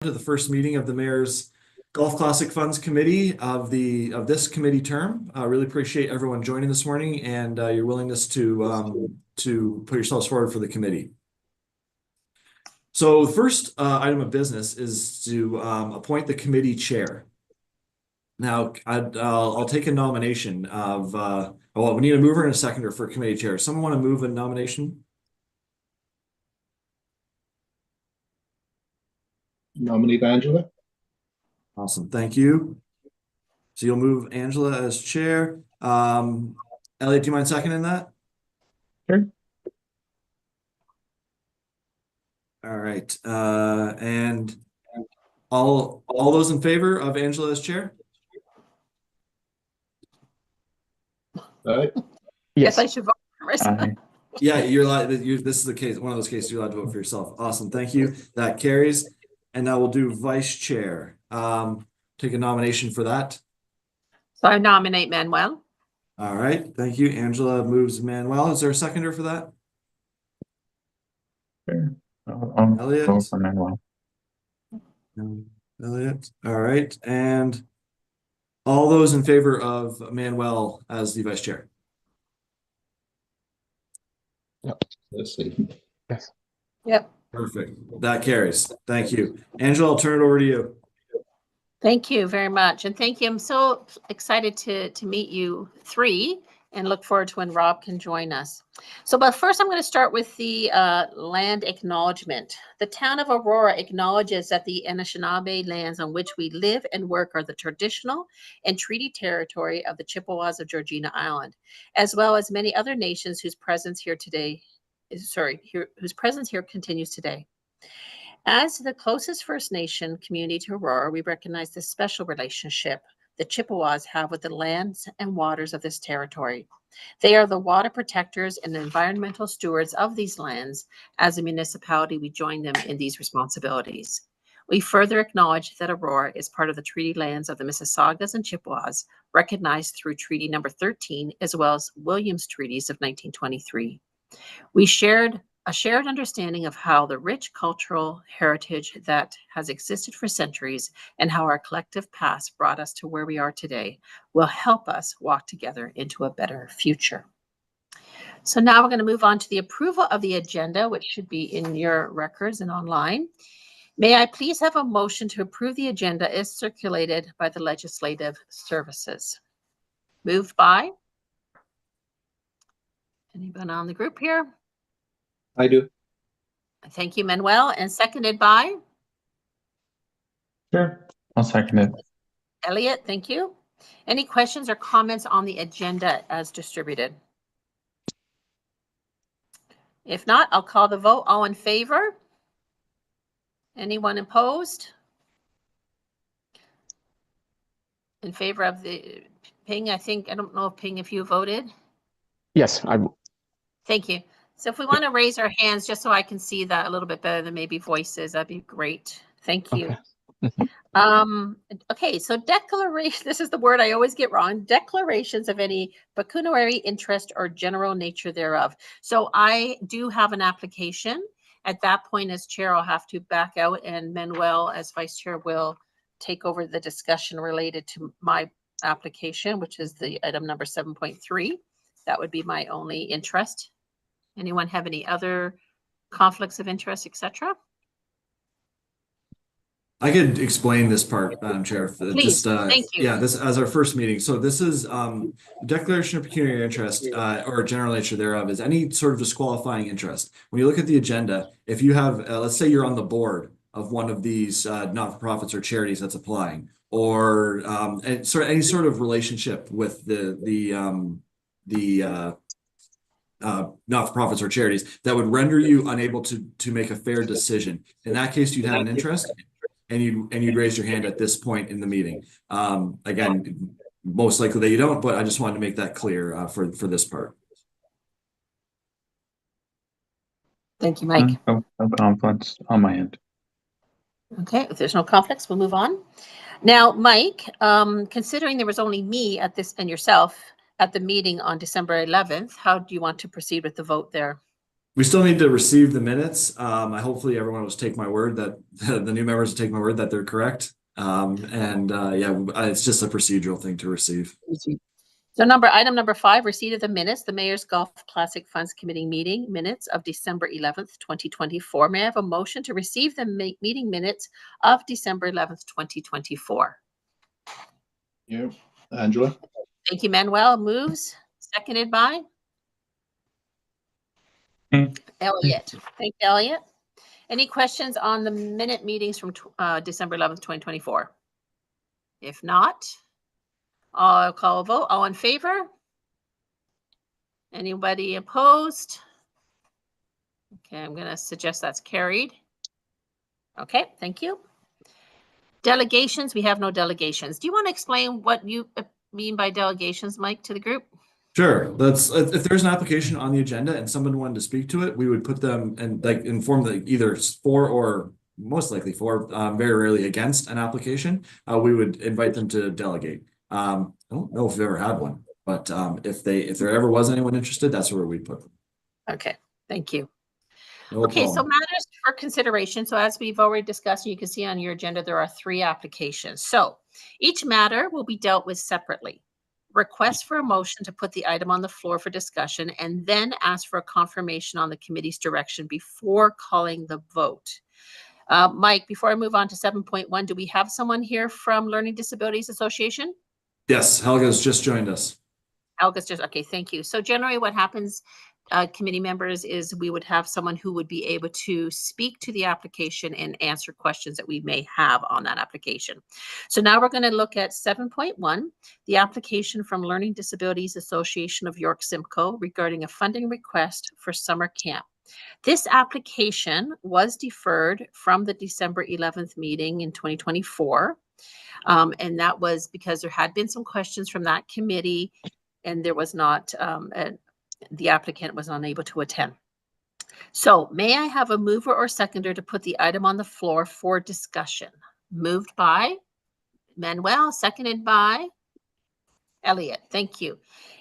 To the first meeting of the Mayor's Golf Classic Funds Committee of this committee term. I really appreciate everyone joining this morning and your willingness to put yourselves forward for the committee. So the first item of business is to appoint the committee chair. Now, I'll take a nomination of, well, we need a mover and a seconder for committee chair. Someone want to move a nomination? Nominate Angela. Awesome, thank you. So you'll move Angela as chair. Elliot, do you mind seconding that? Sure. All right, and all those in favor of Angela as chair? Aye. Yes, I should vote first. Yeah, you're allowed. This is the case. One of those cases you're allowed to vote for yourself. Awesome, thank you. That carries. And now we'll do vice chair. Take a nomination for that. So I nominate Manuel. All right, thank you. Angela moves Manuel. Is there a seconder for that? Sure. I'll Elliot. vote for Manuel. Elliot. All right, and all those in favor of Manuel as the vice chair? Let's see. Yes. Yep. Perfect. That carries. Thank you. Angela, I'll turn it over to you. Thank you very much. And thank you. I'm so excited to meet you three and look forward to when Rob can join us. So, but first I'm going to start with the land acknowledgement. The town of Aurora acknowledges that the Anishinaabe lands on which we live and work are the traditional and treaty territory of the Chippewas of Georgina Island, as well as many other nations whose presence here continues today. As the closest First Nation community to Aurora, we recognize the special relationship the Chippewas have with the lands and waters of this territory. They are the water protectors and the environmental stewards of these lands. As a municipality, we join them in these responsibilities. We further acknowledge that Aurora is part of the treaty lands of the Mississaugas and Chippewas, recognized through Treaty Number 13, as well as Williams Treaties of 1923. We shared a shared understanding of how the rich cultural heritage that has existed for centuries and how our collective past brought us to where we are today will help us walk together into a better future. So now we're going to move on to the approval of the agenda, which should be in your records and online. May I please have a motion to approve the agenda as circulated by the Legislative Services? Moved by? Anyone on the group here? I do. Thank you, Manuel. And seconded by? Sure. I'll second it. Elliot, thank you. Any questions or comments on the agenda as distributed? If not, I'll call the vote. All in favor? Anyone opposed? In favor of the Ping, I don't know if Ping, if you voted? Yes, I will. Thank you. So if we want to raise our hands, just so I can see that a little bit better than maybe voices, that'd be great. Thank you. Okay. Okay, so declaration, this is the word I always get wrong, declarations of any pecuniary interest or general nature thereof. So I do have an application. At that point, as chair, I'll have to back out, and Manuel, as vice chair, will take over the discussion related to my application, which is the item number 7.3. That would be my only interest. Anyone have any other conflicts of interest, etc.? I could explain this part, Madam Chair. Please, thank you. Yeah, this as our first meeting. So this is declaration of pecuniary interest or general nature thereof is any sort of disqualifying interest. When you look at the agenda, if you have, let's say you're on the board of one of these not-for-profits or charities that's applying, or any sort of relationship with the not-for-profits or charities that would render you unable to make a fair decision. In that case, you'd have an interest. And you'd raise your hand at this point in the meeting. Again, most likely that you don't, but I just wanted to make that clear for this part. Thank you, Mike. No conflicts on my end. Okay, if there's no conflicts, we'll move on. Now, Mike, considering there was only me at this and yourself at the meeting on December 11th, how do you want to proceed with the vote there? We still need to receive the minutes. I hopefully everyone will take my word that the new members will take my word that they're correct. Yeah, it's just a procedural thing to receive. So item number 5, receipt of the minutes, the Mayor's Golf Classic Funds Committee meeting minutes of December 11th, 2024. May I have a motion to receive the meeting minutes of December 11th, 2024? Yeah, Angela. Thank you, Manuel. Moves. Seconded by? Elliot. Thank you, Elliot. Any questions on the minute meetings from December 11th, 2024? If not, I'll call a vote. All in favor? Anybody opposed? Okay, I'm going to suggest that's carried. Okay, thank you. Delegations, we have no delegations. Do you want to explain what you mean by delegations, Mike, to the group? Sure. If there's an application on the agenda and someone wanted to speak to it, we would put them and inform them either for or most likely for, very rarely against an application. We would invite them to delegate. I don't know if we've ever had one, but if there ever was anyone interested, that's where we put them. Okay, thank you. No Okay, so problem. matters for consideration. So as we've already discussed, you can see on your agenda, there are 3 applications. So each matter will be dealt with separately. Request for a motion to put the item on the floor for discussion and then ask for a confirmation on the committee's direction before calling the vote. Mike, before I move on to 7.1, do we have someone here from Learning Disabilities Association? Yes, Helga's just joined us. Helga's just, okay, thank you. So generally what happens, committee members, is we would have someone who would be able to speak to the application and answer questions that we may have on that application. So now we're going to look at 7.1, the application from Learning Disabilities Association of York Simcoe regarding a funding request for summer camp. This application was deferred from the December 11th meeting in 2024. And that was because there had been some questions from that committee and there was not, the applicant was unable to attend. So may I have a mover or seconder to put the item on the floor for discussion? Moved by Manuel, seconded by Elliot. Thank you.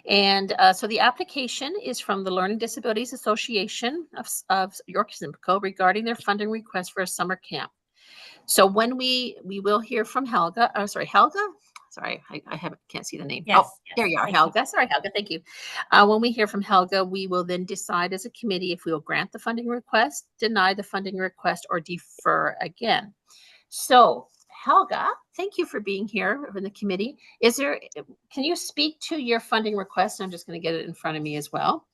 And so the application is from the Learning Disabilities Association of York Simcoe regarding their funding request for a summer camp. So when we will hear from Helga, Helga? Sorry, I can't see the name. Yes, Oh, there you are, thank Helga. Sorry, Helga, thank you. When we hear from Helga, we will then decide as a committee if we will grant the funding request, deny the funding request, or defer again. So Helga, thank you for being here in the committee. Can you speak to your funding request? I'm just going to get it in front of me as well.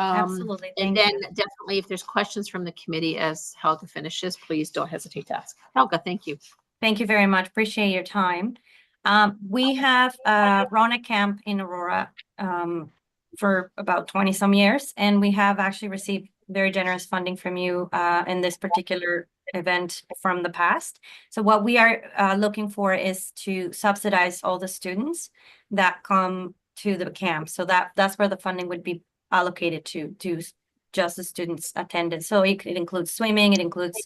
Absolutely. And Thank then you. definitely if there's questions from the committee as Helga finishes, please don't hesitate to ask. Helga, thank you. Thank you very much. Appreciate your time. We have run a camp in Aurora for about 20 some years, and we have actually received very generous funding from you in this particular event from the past. So what we are looking for is to subsidize all the students that come to the camp. So that's where the funding would be allocated to just the students attended. So it includes swimming, it includes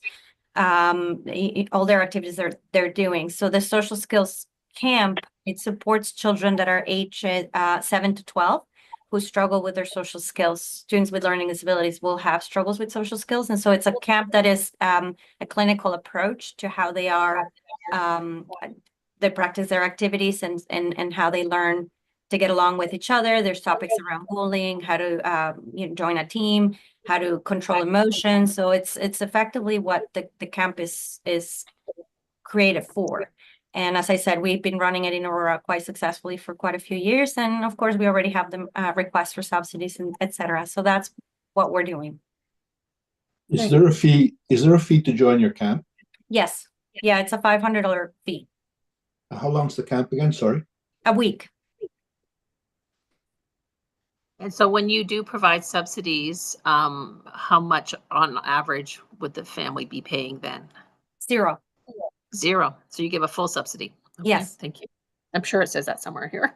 all their activities they're doing. So the social skills camp, it supports children that are aged 7 to 12 who struggle with their social skills. Students with learning disabilities will have struggles with social skills. And so it's a camp that is a clinical approach to how they are, they practice their activities and how they learn to get along with each other. There's topics around bullying, how to join a team, how to control emotions. So it's effectively what the camp is created for. And as I said, we've been running it in Aurora quite successfully for quite a few years. And of course, we already have the requests for subsidies and etc. So that's what we're doing. Is there a fee? Is there a fee to join your camp? Yes. Yeah, it's a $500 fee. How long's the camp again? Sorry. A week. And so when you do provide subsidies, how much on average would the family be paying then? $0. 0. So you give a full subsidy. Okay, Yes. thank you. I'm sure it says that somewhere here.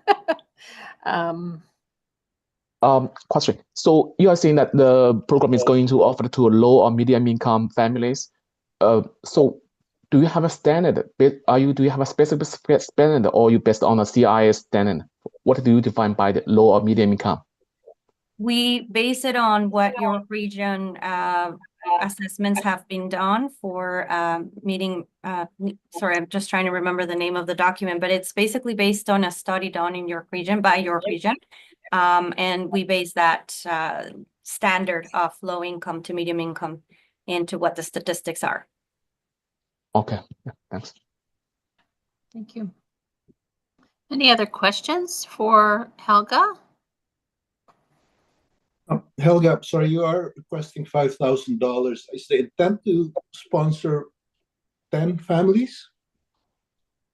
Question. So you are saying that the program is going to offer to low or medium income families. So do you have a standard? Do you have a specific standard, or you based on a CIS standard? What do you define by the low or medium income? We base it on what your region assessments have been done for meeting. Sorry, I'm just trying to remember the name of the document, but it's basically based on a study done in your region by your region. And we base that standard of low income to medium income into what the statistics are. Okay, yeah, thanks. Thank you. Any other questions for Helga? Helga, sorry, you are requesting $5,000. Is the intent to sponsor 10 families?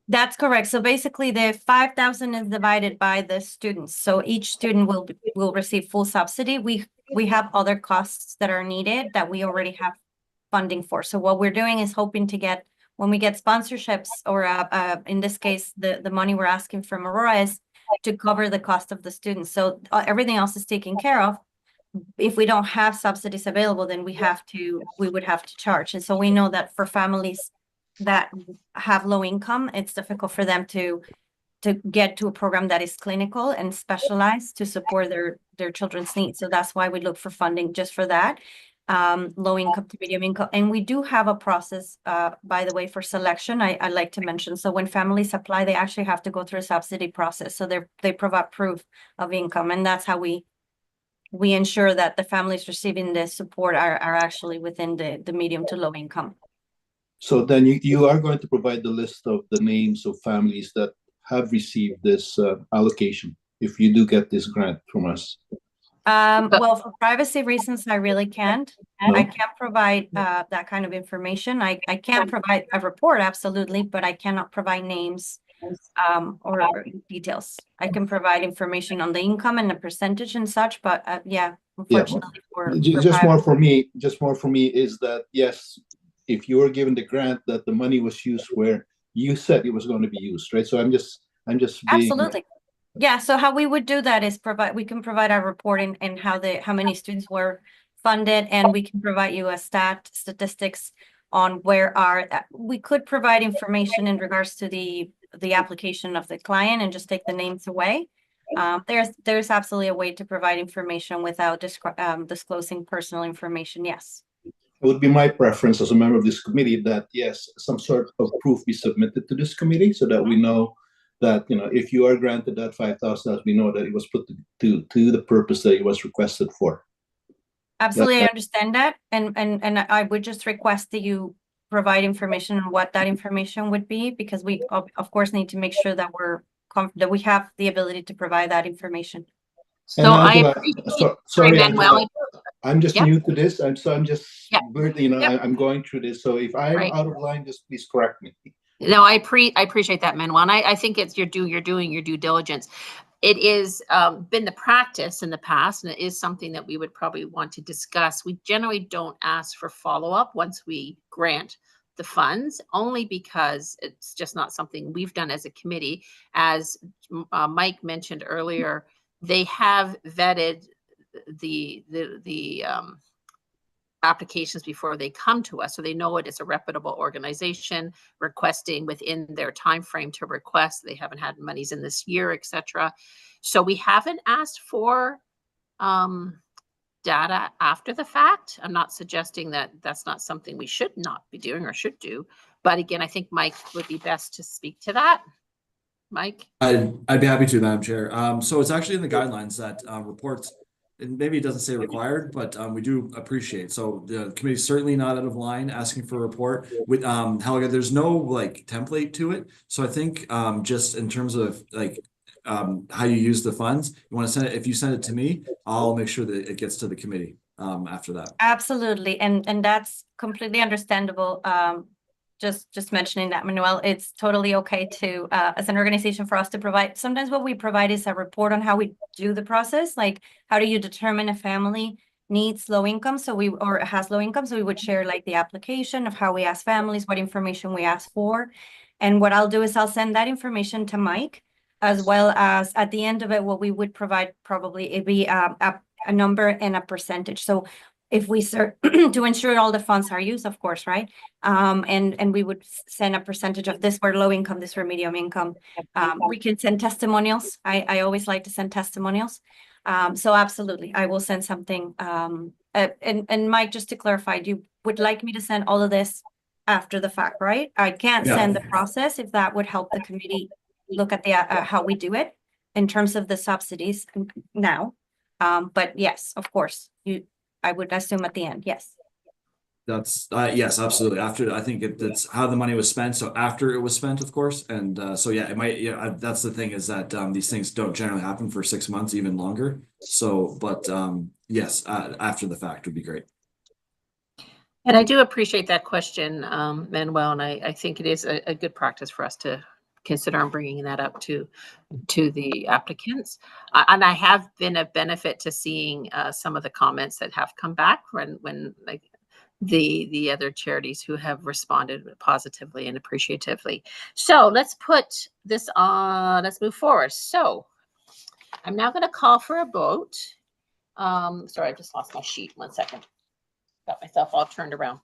That's correct. So basically the 5,000 is divided by the students. So each student will receive full subsidy. We have other costs that are needed that we already have funding for. So what we're doing is hoping to get, when we get sponsorships or in this case, the money we're asking from Aurora is to cover the cost of the students. So everything else is taken care of. If we don't have subsidies available, then we would have to charge. And so we know that for families that have low income, it's difficult for them to get to a program that is clinical and specialized to support their children's needs. So that's why we look for funding just for that, low income to medium income. And we do have a process, by the way, for selection, I like to mention. So when families apply, they actually have to go through a subsidy process. So they provide proof of income. And that's how we ensure that the families receiving the support are actually within the medium to low income. So then you are going to provide the list of the names of families that have received this allocation if you do get this grant from us. Well, for privacy reasons, I really can't. No? I can't provide that kind of information. I can provide a report, absolutely, but I cannot provide names or details. I can provide information on the income and the percentage and such, but yeah, unfortunately just more for me is that, yes, if you were given the grant, that the money was used where you said it was going to be used, right? So I'm just being, absolutely. Yeah, so how we would do that is we can provide our reporting and how many students were funded, and we can provide you a statistics on we could provide information in regards to the application of the client and just take the names away. There's absolutely a way to provide information without disclosing personal information, yes. It would be my preference as a member of this committee that, yes, some sort of proof be submitted to this committee so that we know that, if you are granted that $5,000, we know that it was put to the purpose that it was requested for. Absolutely, I understand that. And I would just request that you provide information on what that information would be, because we, of course, need to make sure that we have the ability to provide that information. So I appreciate, sorry, Manuel. I'm just new to this, I'm just Yep. I'm going through this. So if I'm out of line, just please correct me. No, I appreciate that, Manuel. And I think it's you're doing your due diligence. It is been the practice in the past, and it is something that we would probably want to discuss. We generally don't ask for follow-up once we grant the funds, only because it's just not something we've done as a committee. As Mike mentioned earlier, they have vetted the applications before they come to us, so they know it is a reputable organization requesting within their time frame to request. They haven't had monies in this year, etc. So we haven't asked for data after the fact. I'm not suggesting that that's not something we should not be doing or should do, but again, I think Mike would be best to speak to that. Mike? I'd be happy to, Madam Chair. So it's actually in the guidelines that reports, and maybe it doesn't say required, but we do appreciate. So the committee's certainly not out of line asking for a report. With Helga, there's no template to it. So I think just in terms of how you use the funds, you want to send it. If you send it to me, I'll make sure that it gets to the committee after that. Absolutely, and that's completely understandable. Just mentioning that, Manuel, it's totally okay to, as an organization, for us to provide. Sometimes what we provide is a report on how we do the process, like how do you determine a family needs low income, or has low income. So we would share the application of how we ask families, what information we ask for. And what I'll do is I'll send that information to Mike, as well as at the end of it, what we would provide probably it'd be a number and a percentage. So if we start to ensure all the funds are used, of course, right? And we would send a percentage of this for low income, this for medium income. We can send testimonials. I always like to send testimonials. So absolutely, I will send something. And Mike, just to clarify, you would like me to send all of this after the fact, right? I can't Yeah. send the process if that would help the committee look at the how we do it in terms of the subsidies now. But yes, of course, I would assume at the end, yes. That's yes, absolutely. After I think it's how the money was spent. So after it was spent, of course, and so yeah, it might. Yeah, that's the thing is that these things don't generally happen for 6 months, even longer. So, but yes, after the fact would be great. And I do appreciate that question, Manuel, and I think it is a good practice for us to consider on bringing that up to the applicants. And I have been a benefit to seeing some of the comments that have come back when like the other charities who have responded positively and appreciatively. So let's put this on, let's move forward. So I'm now going to call for a vote. Sorry, I just lost my sheet. 1 second. Got myself all turned around.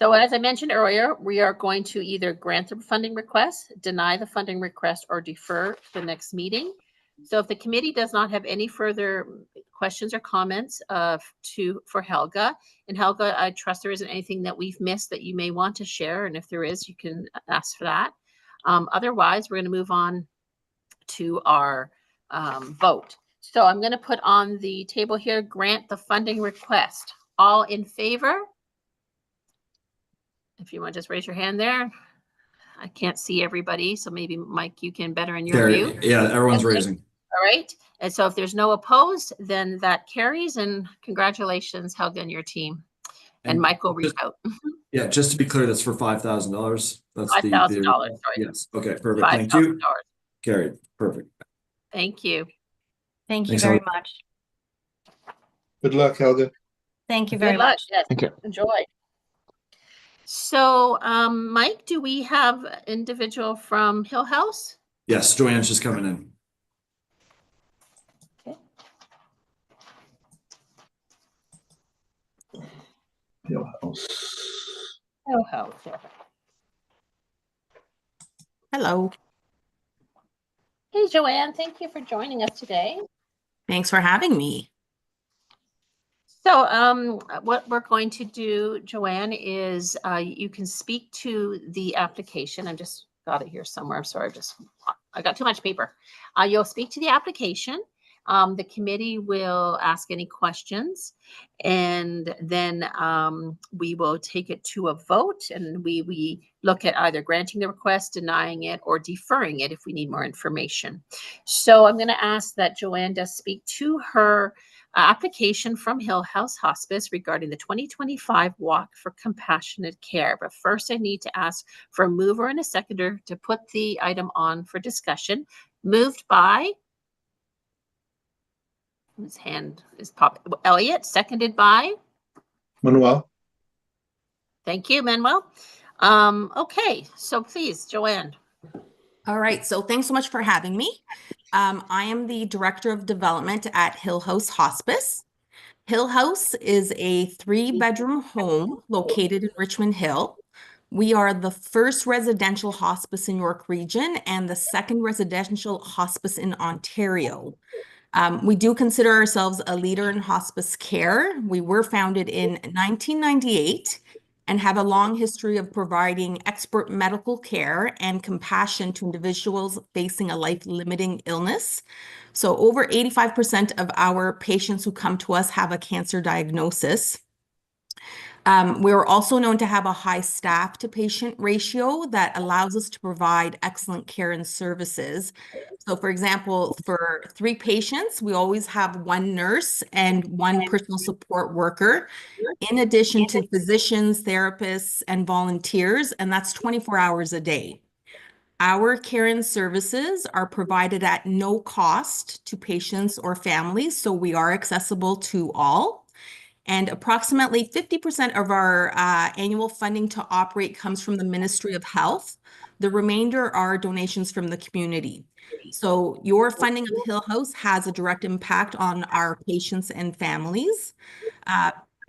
So as I mentioned earlier, we are going to either grant the funding request, deny the funding request, or defer to the next meeting. So if the committee does not have any further questions or comments for Helga, and Helga, I trust there isn't anything that we've missed that you may want to share, and if there is, you can ask for that. Otherwise, we're going to move on to our vote. So I'm going to put on the table here, grant the funding request. All in favor? If you want to just raise your hand there. I can't see everybody, so maybe Mike, you can better in your view. Yeah, everyone's Okay. raising. All right. And so if there's no opposed, then that carries, and congratulations, Helga and your team. And Mike will reach out. Yeah, just to be clear, that's for $5,000. That's $5,000. Sorry. Yes. Okay. Perfect. Thank you. $5,000. Carried. Perfect. Thank you. Thank you Thanks, very Helga. much. Good luck, Helga. Thank you Good very luck. much. Yes. Thank you. Enjoy. So, Mike, do we have an individual from Hill House? Yes, Joanne's just coming in. Okay. Hill House. Hill House. Yeah. Hello. Hey, Joanne, thank you for joining us today. Thanks for having me. So what we're going to do, Joanne, is you can speak to the application. I've just got it here somewhere. I'm sorry, I got too much paper. You'll speak to the application. The committee will ask any questions, and then we will take it to a vote, and we look at either granting the request, denying it, or deferring it if we need more information. So I'm going to ask that Joanne does speak to her application from Hill House Hospice regarding the 2025 Walk for Compassionate Care. But first, I need to ask for a mover and a seconder to put the item on for discussion. Moved by, his hand is popping, Elliot, seconded by, Manuel. thank you, Manuel. Okay, so please, Joanne. All right, so thanks so much for having me. I am the Director of Development at Hill House Hospice. Hill House is a 3-bedroom home located in Richmond Hill. We are the first residential hospice in York Region and the second residential hospice in Ontario. We do consider ourselves a leader in hospice care. We were founded in 1998 and have a long history of providing expert medical care and compassion to individuals facing a life-limiting illness. So over 85% of our patients who come to us have a cancer diagnosis. We're also known to have a high staff to patient ratio that allows us to provide excellent care and services. So for example, for 3 patients, we always have 1 nurse and 1 personal support worker, in addition to physicians, therapists, and volunteers, and that's 24 hours a day. Our care and services are provided at no cost to patients or families, so we are accessible to all. And approximately 50% of our annual funding to operate comes from the Ministry of Health. The remainder are donations from the community. So your funding of Hill House has a direct impact on our patients and families.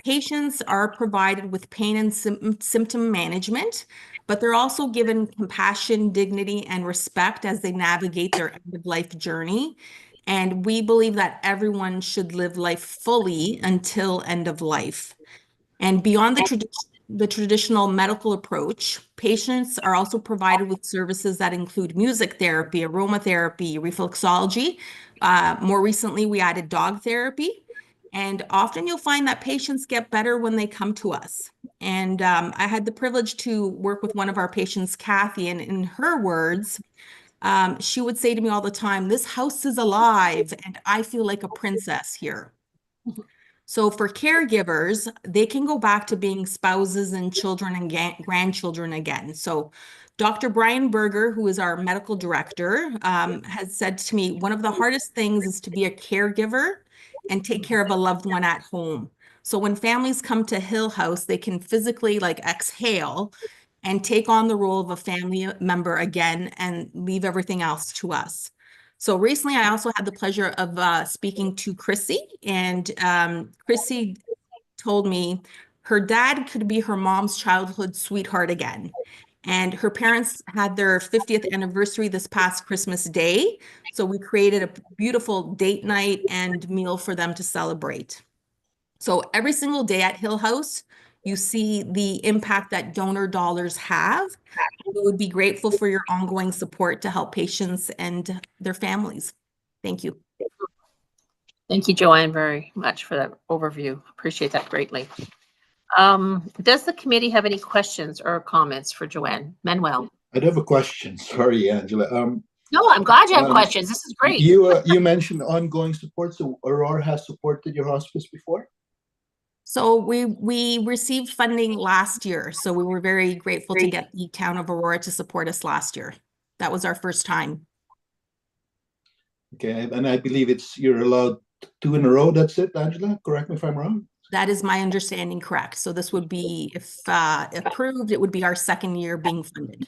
Patients are provided with pain and symptom management, but they're also given compassion, dignity, and respect as they navigate their end-of-life journey. And we believe that everyone should live life fully until end of life. And beyond the traditional medical approach, patients are also provided with services that include music therapy, aromatherapy, reflexology. More recently, we added dog therapy. And often you'll find that patients get better when they come to us. And I had the privilege to work with one of our patients, Kathy, and in her words, she would say to me all the time, "This house is alive and I feel like a princess here." So for caregivers, they can go back to being spouses and children and grandchildren again. So Dr. Brian Berger, who is our medical director, has said to me, one of the hardest things is to be a caregiver and take care of a loved one at home. So when families come to Hill House, they can physically like exhale and take on the role of a family member again and leave everything else to us. So recently, I also had the pleasure of speaking to Chrissy, and Chrissy told me her dad could be her mom's childhood sweetheart again. And her parents had their 50th anniversary this past Christmas Day. So we created a beautiful date night and meal for them to celebrate. So every single day at Hill House, you see the impact that donor dollars have. We would be grateful for your ongoing support to help patients and their families. Thank you. Thank you, Joanne, very much for that overview. Appreciate that greatly. Does the committee have any questions or comments for Joanne? Manuel? I do have a question. Sorry, Angela. No, I'm glad you have questions. This is great. You mentioned ongoing support. So Aurora has supported your hospice before? So we received funding last year. So we were very grateful to get the town of Aurora to support us last year. That was our first time. Okay, and I believe you're allowed 2 in a row. That's it, Angela? Correct me if I'm wrong. That is my understanding, correct. So this would be, if approved, it would be our second year being funded.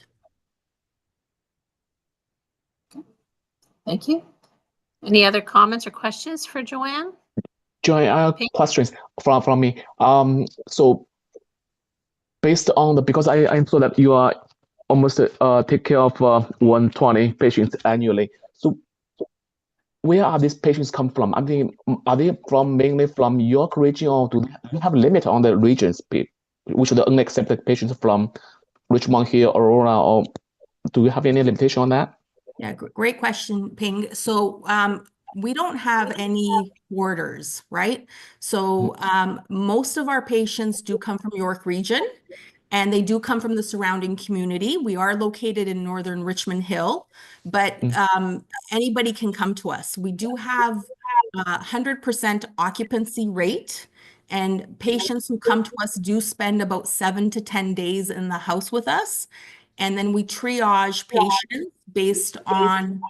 Thank you. Any other comments or questions for Joanne? Joy, I have questions from me. So based on because I saw that you are almost take care of 120 patients annually. So where are these patients come from? I mean, are they mainly from York region, or do you have a limit on the regions, which are the unaccepted patients from Richmond Hill, Aurora, or do you have any limitation on that? Yeah, great question, Ping. So we don't have any borders, right? So most of our patients do come from York region, and they do come from the surrounding community. We are located in northern Richmond Hill, but anybody can come to us. We do have 100% occupancy rate, and patients who come to us do spend about 7 to 10 days in the house with us. And then we triage patients based on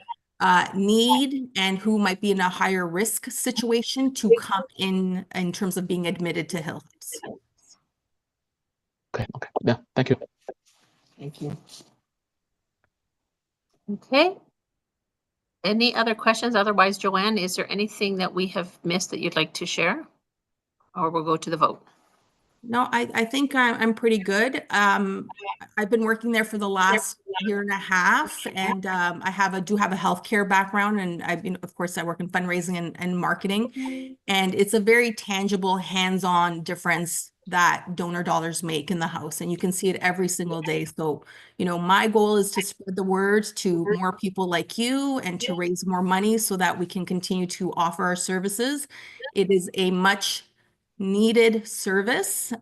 need and who might be in a higher risk situation to come in terms of being admitted to Hill House. Okay, yeah, thank you. Thank you. Okay. Any other questions? Otherwise, Joanne, is there anything that we have missed that you'd like to share? Or we'll go to the vote. No, I think I'm pretty good. I've been working there for the last year and a half, and I do have a healthcare background, and of course I work in fundraising and marketing, and it's a very tangible, hands-on difference that donor dollars make in the house, and you can see it every single day. So, my goal is to spread the word to more people like you and to raise more money so that we can continue to offer our services. It is a much needed service.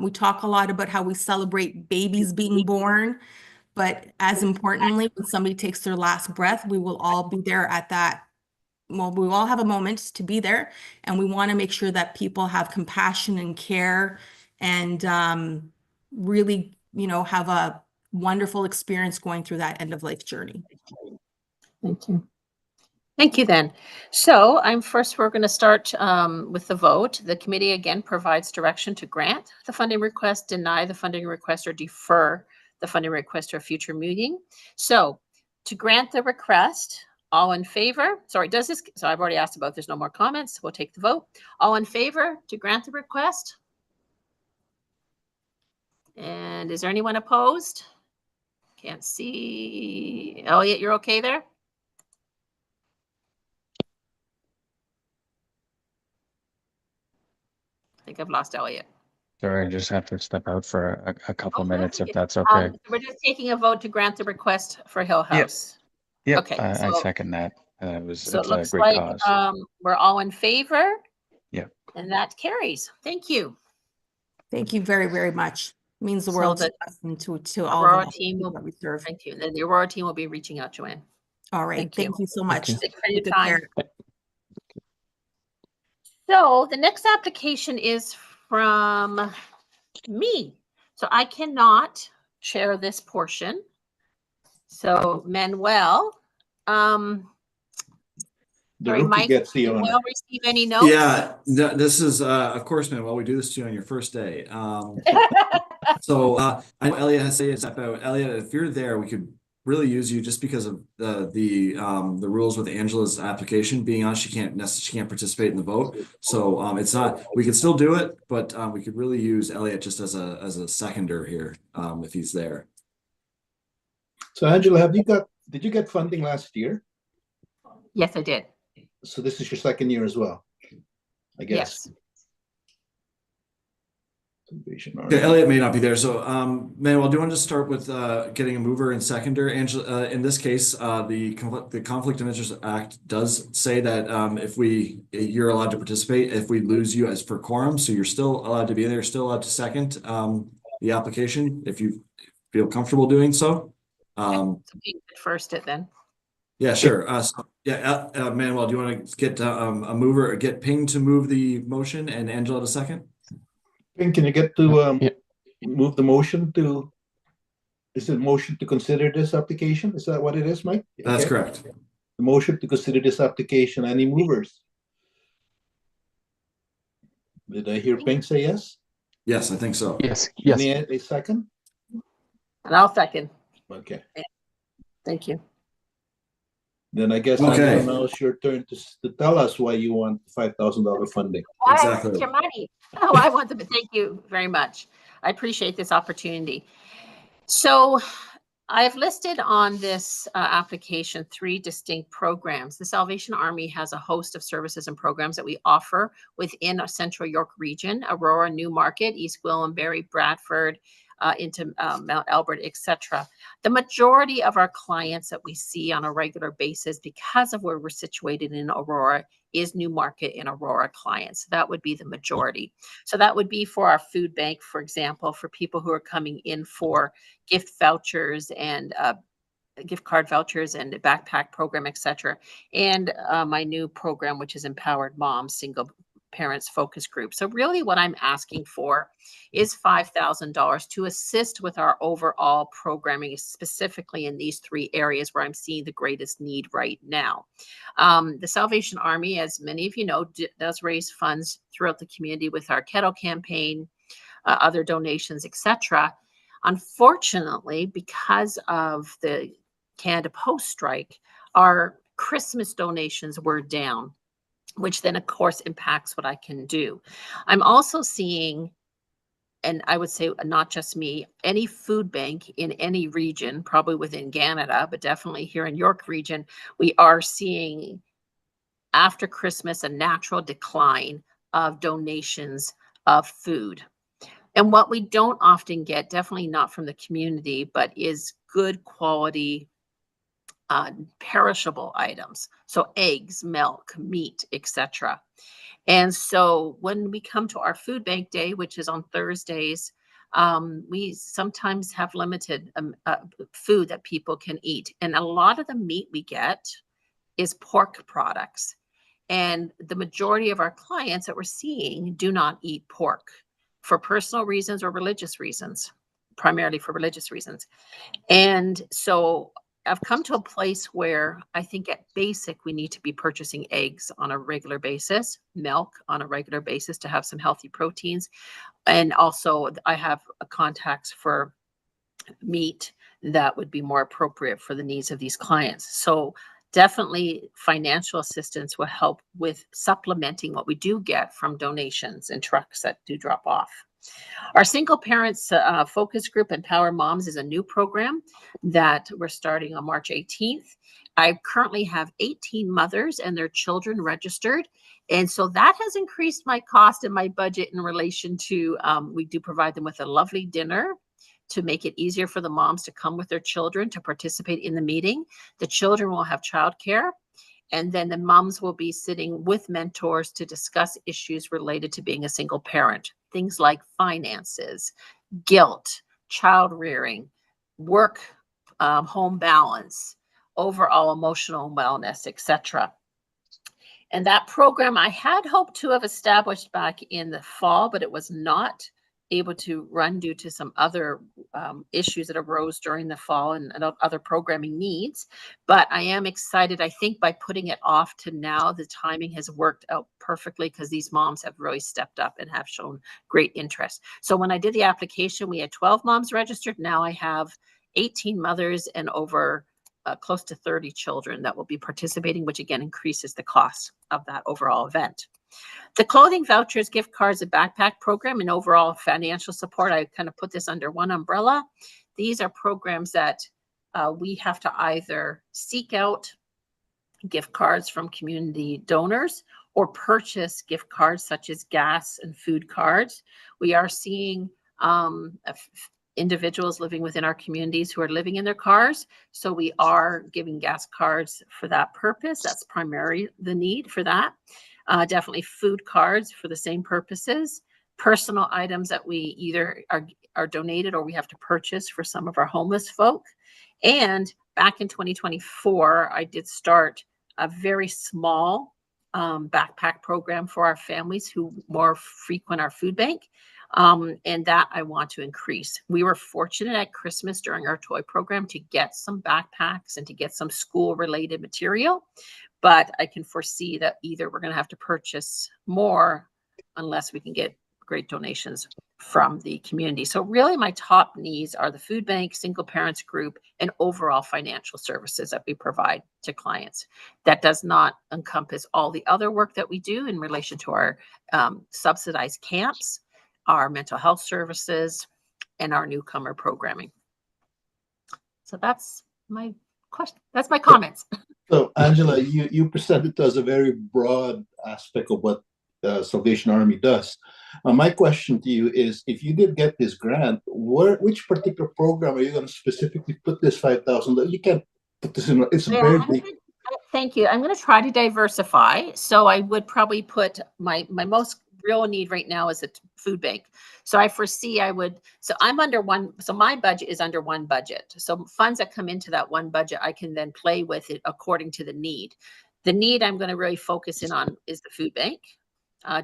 We talk a lot about how we celebrate babies being born, but as importantly, when somebody takes their last breath, we will all be there at that. Well, we all have a moment to be there, and we want to make sure that people have compassion and care and really, have a wonderful experience going through that end of life journey. Thank you. Thank you then. So we're going to start with the vote. The committee again provides direction to grant the funding request, deny the funding request, or defer the funding request to a future meeting. So to grant the request, all in favor? So I've already asked about, there's no more comments. We'll take the vote. All in favor to grant the request? And is there anyone opposed? Can't see. Elliot, you're okay there? think I've lost Elliot. Sorry, I just have to step out for a couple Oh, minutes that's if okay. that's okay. We're just taking a vote to grant the request for Hill Yep. House. Yep, Okay, I so- second that. So it It's a looks great like cause. we're all in favor. Yeah. And that carries. Thank you. Thank you very, very much. Means the So world the to us and to all Aurora of the team will, people that we serve. thank you. Then the Aurora team will be reaching out, Joanne. All right. Thank you. Thank you so much. you. Thanks for your Take time. care. So the next application is from me. So I cannot share this portion. So Manuel, The sorry, rookie Mike, gets the did honor. Manuel receive any notes? Yeah, this is, of course, man, well, we do this to you on your first day. So I know Elliot has to step out. Elliot, if you're there, we could really use you just because of the rules with Angela's application. Being honest, she can't participate in the vote. So it's not, we could still do it, but we could really use Elliot just as a seconder here, if he's there. So Angela, did you get funding last year? Yes, I did. So this is your second year as well, I guess. Yes. Okay, Elliot may not be there. So, Manuel, do you want to just start with getting a mover and seconder? Angela, in this case, the Conflict of Interest Act does say that if you're allowed to participate if we lose you as for quorum. So you're still allowed to be there, still allowed to second the application if you feel comfortable doing so. So you could first it then. Yeah, sure. Manuel, do you want to get a mover or get Ping to move the motion and Angela to second? Ping, can you get to Yeah. move the motion to? Is it motion to consider this application? Is that what it is, Mike? That's Okay. correct. The motion to consider this application. Any movers? Did I hear Ping say yes? Yes, I think so. Yes, yes. Any a second? And I'll second. Okay. Thank you. Then I guess Okay. Angela, now it's your turn to tell us why you want $5,000 funding. Why Exactly. it's your money. Oh, I want them to thank you very much. I appreciate this opportunity. So I've listed on this application 3 distinct programs. The Salvation Army has a host of services and programs that we offer within a Central York region, Aurora, Newmarket, East Gwillimbury, Bradford, into Mount Albert, etc. The majority of our clients that we see on a regular basis, because of where we're situated in Aurora, is Newmarket and Aurora clients. That would be the majority. So that would be for our food bank, for example, for people who are coming in for gift vouchers and gift card vouchers and a backpack program, etc. And my new program, which is Empowered Moms, Single Parents Focus Group. So really what I'm asking for is $5,000 to assist with our overall programming, specifically in these 3 areas where I'm seeing the greatest need right now. The Salvation Army, as many of you know, does raise funds throughout the community with our kettle campaign, other donations, etc. Unfortunately, because of the Canada Post strike, our Christmas donations were down, which then of course impacts what I can do. I'm also seeing, and I would say not just me, any food bank in any region, probably within Canada, but definitely here in York region, we are seeing after Christmas a natural decline of donations of food. And what we don't often get, definitely not from the community, but is good quality perishable items. So eggs, milk, meat, etc. And so when we come to our food bank day, which is on Thursdays, we sometimes have limited food that people can eat. And a lot of the meat we get is pork products. And the majority of our clients that we're seeing do not eat pork for personal reasons or religious reasons, primarily for religious reasons. And so I've come to a place where I think at basic, we need to be purchasing eggs on a regular basis, milk on a regular basis to have some healthy proteins. And also I have contacts for meat that would be more appropriate for the needs of these clients. So definitely financial assistance will help with supplementing what we do get from donations and trucks that do drop off. Our Single Parents Focus Group, Empower Moms, is a new program that we're starting on March 18th. I currently have 18 mothers and their children registered, And so that has increased my cost and my budget in relation to, we do provide them with a lovely dinner to make it easier for the moms to come with their children to participate in the meeting. The children will have childcare, and then the moms will be sitting with mentors to discuss issues related to being a single parent. Things like finances, guilt, child rearing, work, home balance, overall emotional wellness, etc. And that program I had hoped to have established back in the fall, but it was not able to run due to some other issues that arose during the fall and other programming needs. But I am excited. I think by putting it off to now, the timing has worked out perfectly because these moms have really stepped up and have shown great interest. So when I did the application, we had 12 moms registered. Now I have 18 mothers and over close to 30 children that will be participating, which again increases the cost of that overall event. The clothing vouchers, gift cards, and backpack program and overall financial support, I kind of put this under one umbrella. These are programs that we have to either seek out gift cards from community donors or purchase gift cards such as gas and food cards. We are seeing individuals living within our communities who are living in their cars. So we are giving gas cards for that purpose. That's primarily the need for that. Definitely food cards for the same purposes. Personal items that we either are donated or we have to purchase for some of our homeless folk. And back in 2024, I did start a very small backpack program for our families who more frequent our food bank. And that I want to increase. We were fortunate at Christmas during our toy program to get some backpacks and to get some school related material, but I can foresee that either we're going to have to purchase more unless we can get great donations from the community. So really my top needs are the food bank, single parents group, and overall financial services that we provide to clients. That does not encompass all the other work that we do in relation to our subsidized camps, our mental health services, and our newcomer programming. So that's my question. That's my comments. So Angela, you presented to us a very broad aspect of what Salvation Army does. My question to you is, if you did get this grant, which particular program are you going to specifically put this $5,000? You can't put this in. It's a very big. Thank you. I'm going to try to diversify. So I would probably put my most real need right now is a food bank. So I foresee so I'm under one, so my budget is under one budget. So funds that come into that one budget, I can then play with it according to the need. The need I'm going to really focus in on is the food bank,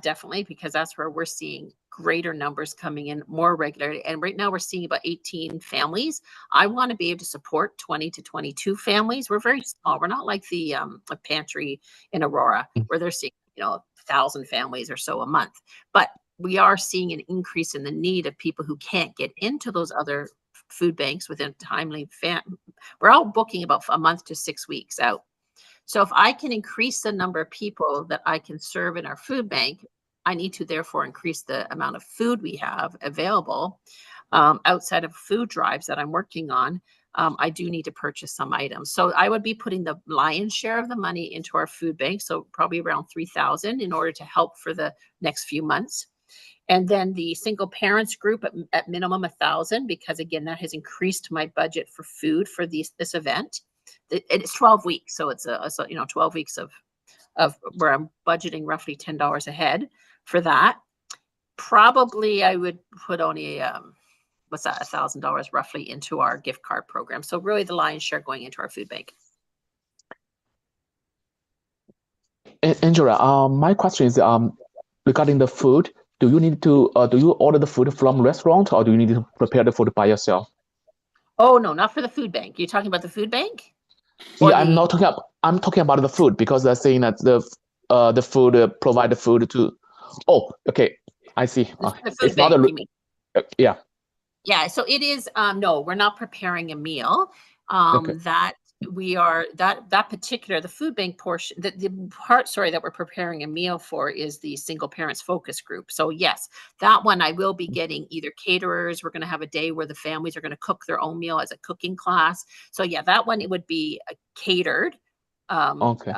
definitely, because that's where we're seeing greater numbers coming in more regularly. And right now we're seeing about 18 families. I want to be able to support 20 to 22 families. We're very small. We're not like the pantry in Aurora where they're seeing, 1,000 families or so a month. But we are seeing an increase in the need of people who can't get into those other food banks within a timely we're all booking about a month to 6 weeks out. So if I can increase the number of people that I can serve in our food bank, I need to therefore increase the amount of food we have available outside of food drives that I'm working on. I do need to purchase some items. So I would be putting the lion's share of the money into our food bank. So probably around 3,000 in order to help for the next few months. And then the single parents group at minimum 1,000, because again, that has increased my budget for food for this event. It's 12 weeks. So it's 12 weeks of where I'm budgeting roughly $10 a head for that. Probably I would put only what's that, $1,000 roughly into our gift card program. So really the lion's share going into our food bank. Angela, my question is regarding the food. Do you need to do you order the food from restaurant, or do you need to prepare the food by yourself? Oh no, not for the food bank. You're talking about the food bank? Yeah, I'm talking about the food, because they're saying that the food provide the food to. Oh, okay, I see. The food It's bank, not you mean? Yeah. Yeah, so it is, no, we're not preparing a meal. Okay. That we are, that particular, the food bank portion, the part, sorry, that we're preparing a meal for is the single parents focus group. So yes, that one I will be getting either caterers. We're going to have a day where the families are going to cook their own meal as a cooking class. So yeah, that one, it would be catered. Okay.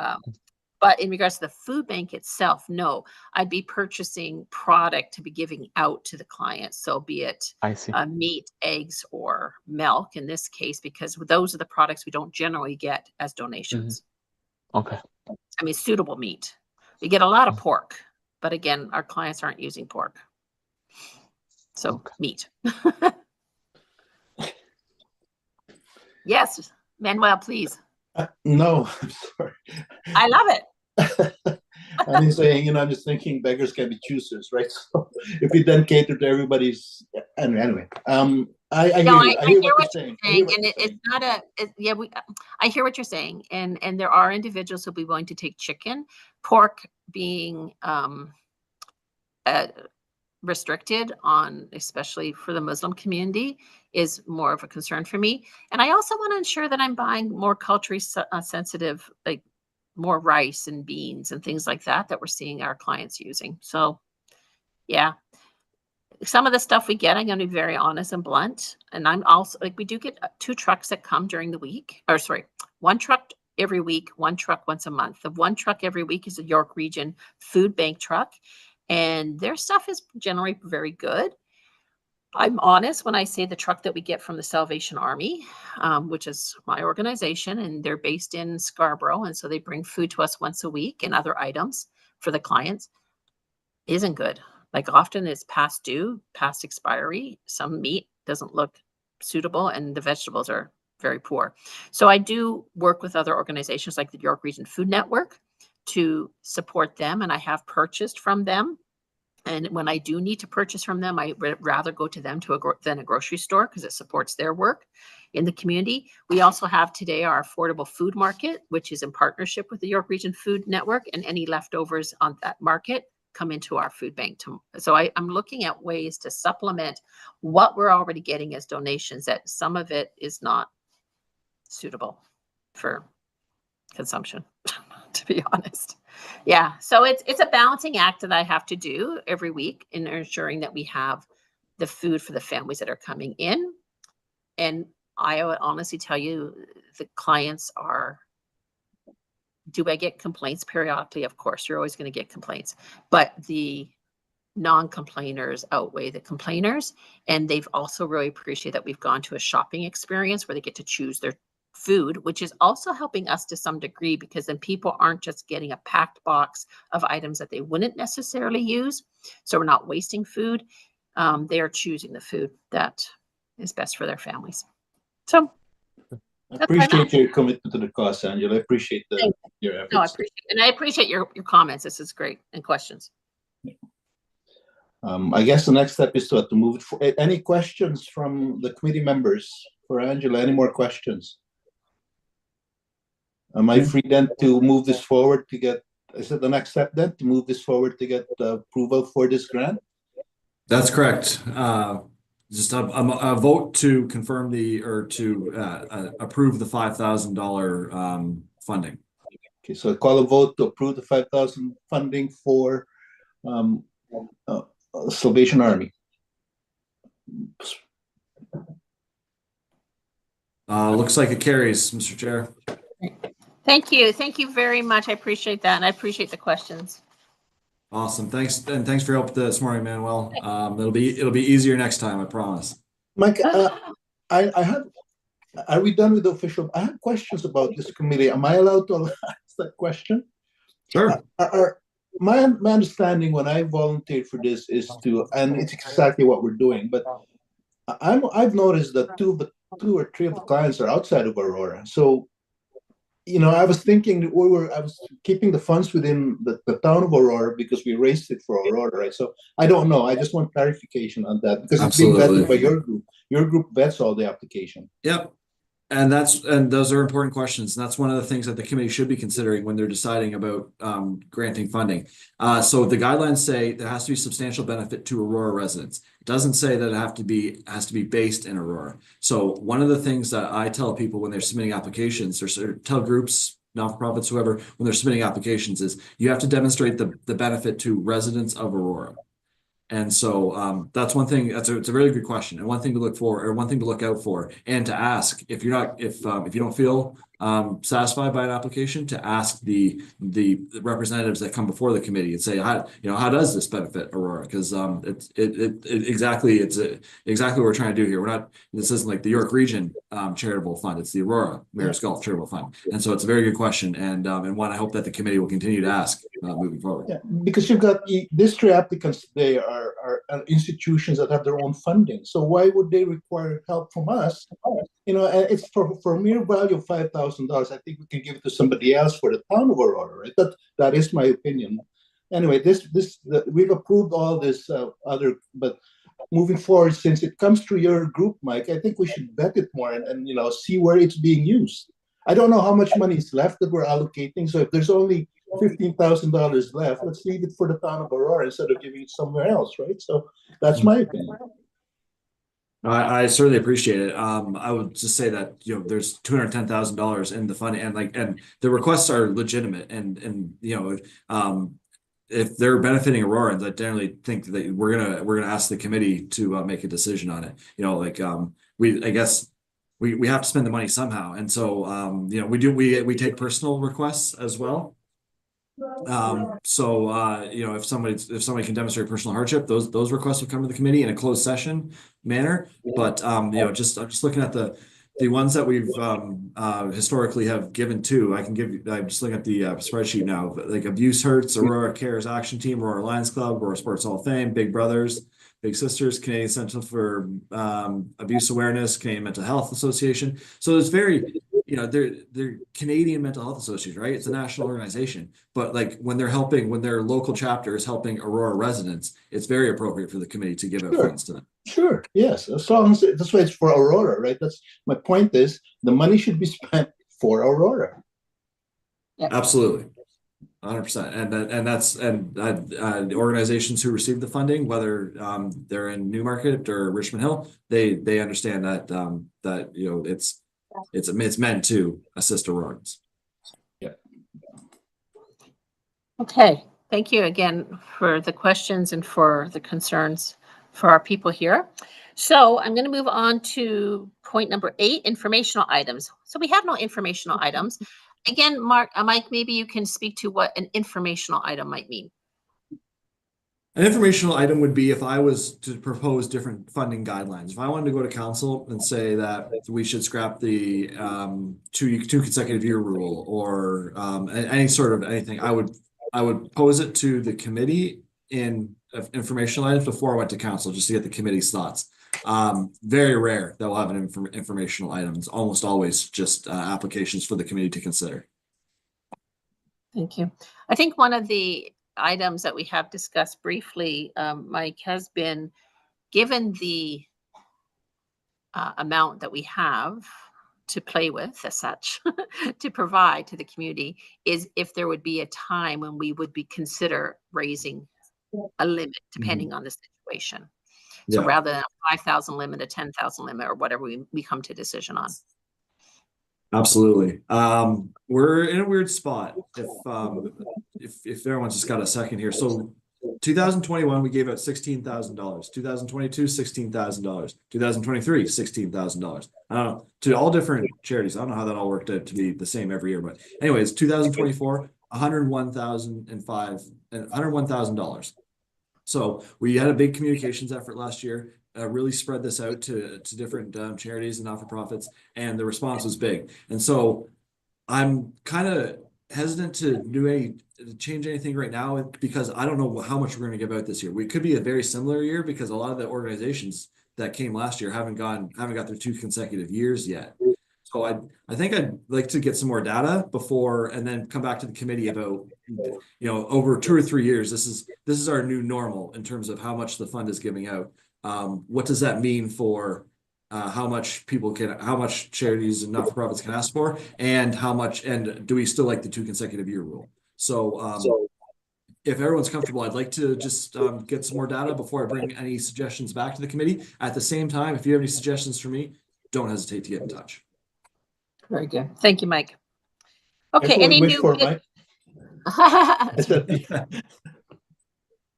But in regards to the food bank itself, no, I'd be purchasing product to be giving out to the client. So be it I see. meat, eggs, or milk in this case, because those are the products we don't generally get as donations. Okay. I mean, suitable meat. We get a lot of pork, but again, our clients aren't using pork. So Okay. meat. Yes, Manuel, please. No, I'm sorry. I love it. I'm just saying, I'm just thinking beggars can be choosers, right? So if we then cater to everybody's, anyway, I hear No, you. I hear what you're saying. I hear what and you're it's saying. not yeah, I hear what you're saying, and there are individuals who'll be willing to take chicken, pork being restricted on, especially for the Muslim community, is more of a concern for me. And I also want to ensure that I'm buying more culturally sensitive, like more rice and beans and things like that we're seeing our clients using. So yeah, some of the stuff we get, I'm going to be very honest and blunt. And I'm also like, we do get 2 trucks that come during the week, or sorry, 1 truck every week, 1 truck once a month. The 1 truck every week is a York Region food bank truck, and their stuff is generally very good. I'm honest when I say the truck that we get from the Salvation Army, which is my organization, and they're based in Scarborough. And so they bring food to us once a week and other items for the clients, isn't good. Like often it's past due, past expiry. Some meat doesn't look suitable and the vegetables are very poor. So I do work with other organizations like the York Region Food Network to support them. And I have purchased from them. And when I do need to purchase from them, I would rather go to them than a grocery store because it supports their work in the community. We also have today our affordable food market, which is in partnership with the York Region Food Network, and any leftovers on that market come into our food bank. So I'm looking at ways to supplement what we're already getting as donations, that some of it is not suitable for consumption, to be honest. Yeah, so it's a balancing act that I have to do every week in ensuring that we have the food for the families that are coming in. And I would honestly tell you, the clients are, do I get complaints periodically? Of course, you're always going to get complaints, but the non-complainers outweigh the complainers. And they've also really appreciated that we've gone to a shopping experience where they get to choose their food, which is also helping us to some degree, because then people aren't just getting a packed box of items that they wouldn't necessarily use. So we're not wasting food. They are choosing the food that is best for their families. So I appreciate your commitment to the cause, Angela. I appreciate your efforts. no, I appreciate your comments. This is great, and questions. I guess the next step is to move it for any questions from the committee members for Angela. Any more questions? Am I free then to move this forward to get, is it the next step then to move this forward to get approval for this grant? That's correct. Just a vote to confirm to approve the $5,000 funding. Okay, so I call a vote to approve the $5,000 funding for Salvation Army. Looks like it carries, Mr. Chair. Thank you. Thank you very much. I appreciate that. And I appreciate the questions. Awesome. Thanks. And thanks for your help this morning, Manuel. It'll be easier next time, I promise. Mike, are we done with the official? I have questions about this committee. Am I allowed to ask that question? Sure. My understanding when I volunteered for this is and it's exactly what we're doing, but I've noticed that 2 or 3 of the clients are outside of Aurora. So, I was thinking I was keeping the funds within the town of Aurora because we raised it for Aurora, right? So I don't know. I just want clarification on that because it's being vetted by your group. Your group vets all the application. Yep. And those are important questions. And that's one of the things that the committee should be considering when they're deciding about granting funding. So the guidelines say there has to be substantial benefit to Aurora residents. It doesn't say that it has to be based in Aurora. So one of the things that I tell people when they're submitting applications, or tell groups, nonprofits, whoever, when they're submitting applications, is you have to demonstrate the benefit to residents of Aurora. And so that's one thing. It's a really good question, and one thing to look for, or one thing to look out for, and to ask if you don't feel satisfied by an application, to ask the representatives that come before the committee and say, how does this benefit Aurora? Because exactly what we're trying to do here. This isn't like the York Region charitable fund. It's the Aurora Mayor's Golf charitable fund, and so it's a very good question, and one I hope that the committee will continue to ask moving forward. Yeah, because you've got these three applicants today are institutions that have their own funding. So why would they require help from us? You know, and it's for a mere value of $5,000. I think we can give it to somebody else for the town of Aurora, right? That is my opinion. Anyway, we've approved all this other, but moving forward, since it comes through your group, Mike, I think we should vet it more and see where it's being used. I don't know how much money is left that we're allocating. So if there's only $15,000 left, let's leave it for the town of Aurora instead of giving it somewhere else, right? So that's my opinion. I certainly appreciate it. I would just say that there's $210,000 in the fund, and the requests are legitimate, and if they're benefiting Aurorans, I generally think that we're gonna ask the committee to make a decision on it. I guess we have to spend the money somehow, and so we take personal requests as well. If somebody can demonstrate personal hardship, those requests will come to the committee in a closed session manner. But I'm just looking at the ones that we've historically have given to. I'm just looking at the spreadsheet now. Like Abuse Hurts, Aurora Cares Action Team, Aurora Lions Club, Aurora Sports Hall of Fame, Big Brothers, Big Sisters, Canadian Center for Abuse Awareness, Canadian Mental Health Association. So it's very, they're Canadian Mental Health Association, right? It's a national organization, but like when their local chapter is helping Aurora residents, it's very appropriate for the committee to give out funds to them. Sure, yes, as long as that's why it's for Aurora, right? That's my point. Is the money should be spent for Aurora? Yeah. Absolutely. 100%, and the organizations who receive the funding, whether they're in Newmarket or Richmond Hill, they understand that it's meant to assist Aurorans. Yeah. Okay, thank you again for the questions and for the concerns for our people here. So I'm going to move on to point number 8, informational items. So we have no informational items. Again, Mike, maybe you can speak to what an informational item might mean. An informational item would be if I was to propose different funding guidelines. If I wanted to go to council and say that we should scrap the two consecutive year rule or any sort of anything, I would pose it to the committee in informational items before I went to council, just to get the committee's thoughts. Very rare that we'll have an informational items. Almost always just applications for the committee to consider. Thank you. I think one of the items that we have discussed briefly, Mike, has been, given the amount that we have to play with as such to provide to the community, is if there would be a time when we would consider raising a limit depending on the situation. So rather than a 5,000 limit, a 10,000 limit, or whatever we come to decision on. Absolutely. We're in a weird spot. If everyone's just got a second here. So 2021, we gave out $16,000. 2022, $16,000. 2023, $16,000. I don't know, to all different charities. I don't know how that all worked out to be the same every year, but anyways, 2024, $101,000. So we had a big communications effort last year, really spread this out to different charities and not-for-profits, and the response was big. And so I'm kind of hesitant to change anything right now because I don't know how much we're going to give out this year. We could be a very similar year because a lot of the organizations that came last year haven't got their 2 consecutive years yet. So I think I'd like to get some more data before, and then come back to the committee about, over 2 or 3 years, this is our new normal in terms of how much the fund is giving out. What does that mean for how much charities and not-for-profits can ask for, and do we still like the 2 consecutive year rule? So if everyone's comfortable, I'd like to just get some more data before I bring any suggestions back to the committee. At the same time, if you have any suggestions for me, don't hesitate to get in touch. Very good. Thank you, Mike. Okay, any new? Mike?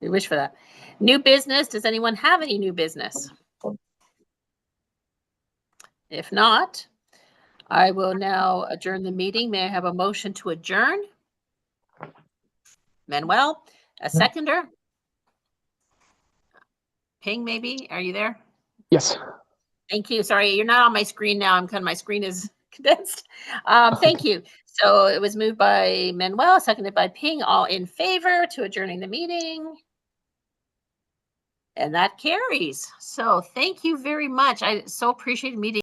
We wish for that. New business. Does anyone have any new business? If not, I will now adjourn the meeting. May I have a motion to adjourn? Manuel, a seconder? Ping, maybe? Are you there? Yes. Thank you. Sorry, you're not on my screen now. My screen is condensed. Thank you. So it was moved by Manuel, seconded by Ping, all in favor to adjourning the meeting. And that carries. So thank you very much. I so appreciate meeting.